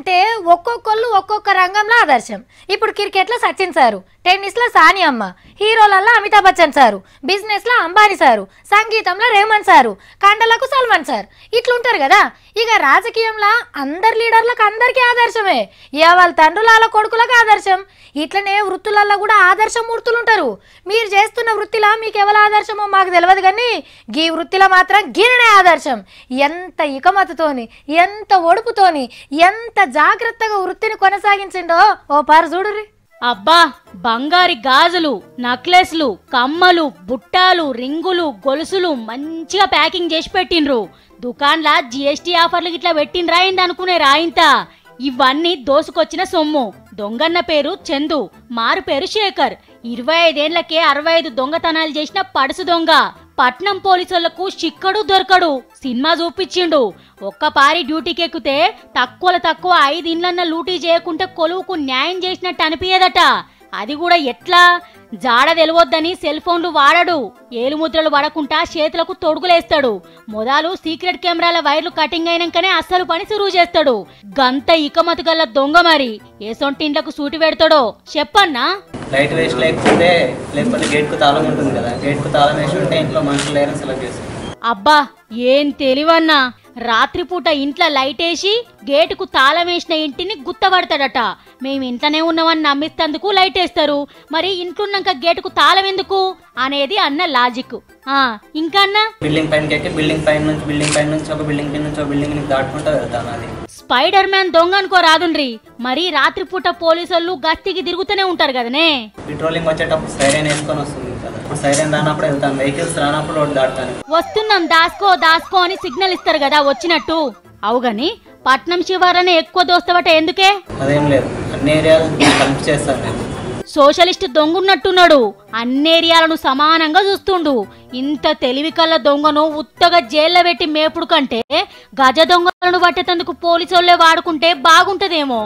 అంటే ఒక్కొక్కళ్ళు ఒక్కొక్క రంగంలో ఆదర్శం. ఇప్పుడు క్రికెట్లో సచిన్ సారు, టెన్నిస్లో సానియా అమ్మ, హీరోలలో అమితాబ్ బచ్చన్ సారు, బిజినెస్లో అంబానీ సారు, సంగీతంలో రేమన్ సారు, కండలకు సల్మాన్ సార్ ఇట్లుంటారు కదా. ఇక రాజకీయంలో అందరు లీడర్లకు అందరికీ ఆదర్శమే. వాళ్ళ తండ్రుల కొడుకులకు ఆదర్శం. ఇట్లనే వృత్తులలో కూడా ఆదర్శమూర్తులు ఉంటారు. మీరు చేస్తున్న వృత్తిలో మీకు ఎవరు ఆదర్శమో మాకు తెలియదు, కానీ ఈ వృత్తిలో మాత్రం గిరినే ఆదర్శం. ఎంత ఇకమతుతోని, ఎంత ఒడుపుతోని, ఎంత జాగ్రత్తగా వృత్తిని కొనసాగించిండో ఓ పారు చూడుర్రి. అబ్బా, బంగారి గాజులు, నక్లెస్లు, కమ్మలు, బుట్టాలు, రింగులు, గొలుసులు మంచిగా ప్యాకింగ్ చేసి పెట్టిండ్రు. దుకాన్లా జిఎస్టీ ఆఫర్లు ఇట్లా పెట్టిండ్రా అయింది అనుకునే రాయింత. ఇవన్నీ దోసుకొచ్చిన సొమ్ము. దొంగన్న పేరు చందు, మారు పేరు శేఖర్. 25 ఏళ్లకే 65 దొంగతనాలు చేసిన పడుసు దొంగ. పట్నం పోలీసులకు చిక్కడు దొరకడు. సినిమా చూపించిండు. ఒక్కపారి డ్యూటీకి ఎక్కితే తక్కువ 5 ఇండ్లన్న లూటీ చేయకుంటే కొలువుకు న్యాయం చేసినట్టు అనిపించదట. అది కూడా ఎట్లా? జాడ తెలివొద్దని సెల్ ఫోన్లు వాడడు. ఏలుముద్రలు పడకుండా చేతులకు తొడుగులేస్తాడు. మొదలు సీక్రెట్ కెమెరాల వైర్లు కటింగ్ అయినాకనే అస్సలు పని సురువు చేస్తాడు. గంత ఇకమతు గల దొంగ. మరి ఏ సొంటింట్లకు సూటి పెడతాడో చెప్పన్నా? లైట్ వేస్ట్ లేకపోతే గేట్ కు తాళం ఉంటుంది కదా, గేట్ కు తాళం వేసి ఉంటే ఇంట్లో మనుషులు లేరని సెలెక్ట్ చేస్తాం. అబ్బా, ఏం తెలివన్నా! రాత్రిపూట ఇంట్లో లైట్ వేసి గేటుకు తాళం వేసిన ఇంటిని గుత్తపడతాడట. మేము ఇంట్లోనే ఉన్నామని నమ్మిస్తేందుకు లైట్ వేస్తారు, మరి ఇంట్లోన్నాక గేటుకు తాళం ఎందుకు అనేది అన్న లాజిక్. ఇంకా అన్న, బిల్డింగ్ పైన ఎక్కి బిల్డింగ్ పైన నుంచి ఒక బిల్డింగ్ నుంచి ఒక బిల్డింగ్ దాటుకుంటూ వెళ్తాను. అది స్పైడర్ మ్యాన్ దొంగ అనుకో రాదుండ్రి. మరి రాత్రిపూట పోలీసులు గస్తీకి తిరుగుతూనే ఉంటారు కదనే. పెట్రోలింగ్ వచ్చేటప్పుడు సైరన్ వేసుకొని వస్తుంది కదా, సైరన్ రానప్పుడు వెళ్తాను, వెహికల్స్ రానప్పుడు రోడ్డు దాటుతాను. వస్తున్నాం దాసుకో అని సిగ్నల్ ఇస్తారు కదా వచ్చినట్టు. అవుగాని పట్నం శివారనే ఎక్కువ దోస్తవట, ఎందుకే? అదేం లేదు, అన్ని ఏరియాలు కలిపి చేస్తాను నేను. సోషలిస్ట్ దొంగున్నట్టున్నాడు. అన్ని ఏరియాలను సమానంగా చూస్తుండు. ఇంత తెలివి కల్ల దొంగను ఉత్తగా జైల్లో పెట్టి మేపుడు కంటే గజ దొంగలను పట్టేందుకు పోలీసులే వాడుకుంటే బాగుంటదేమో.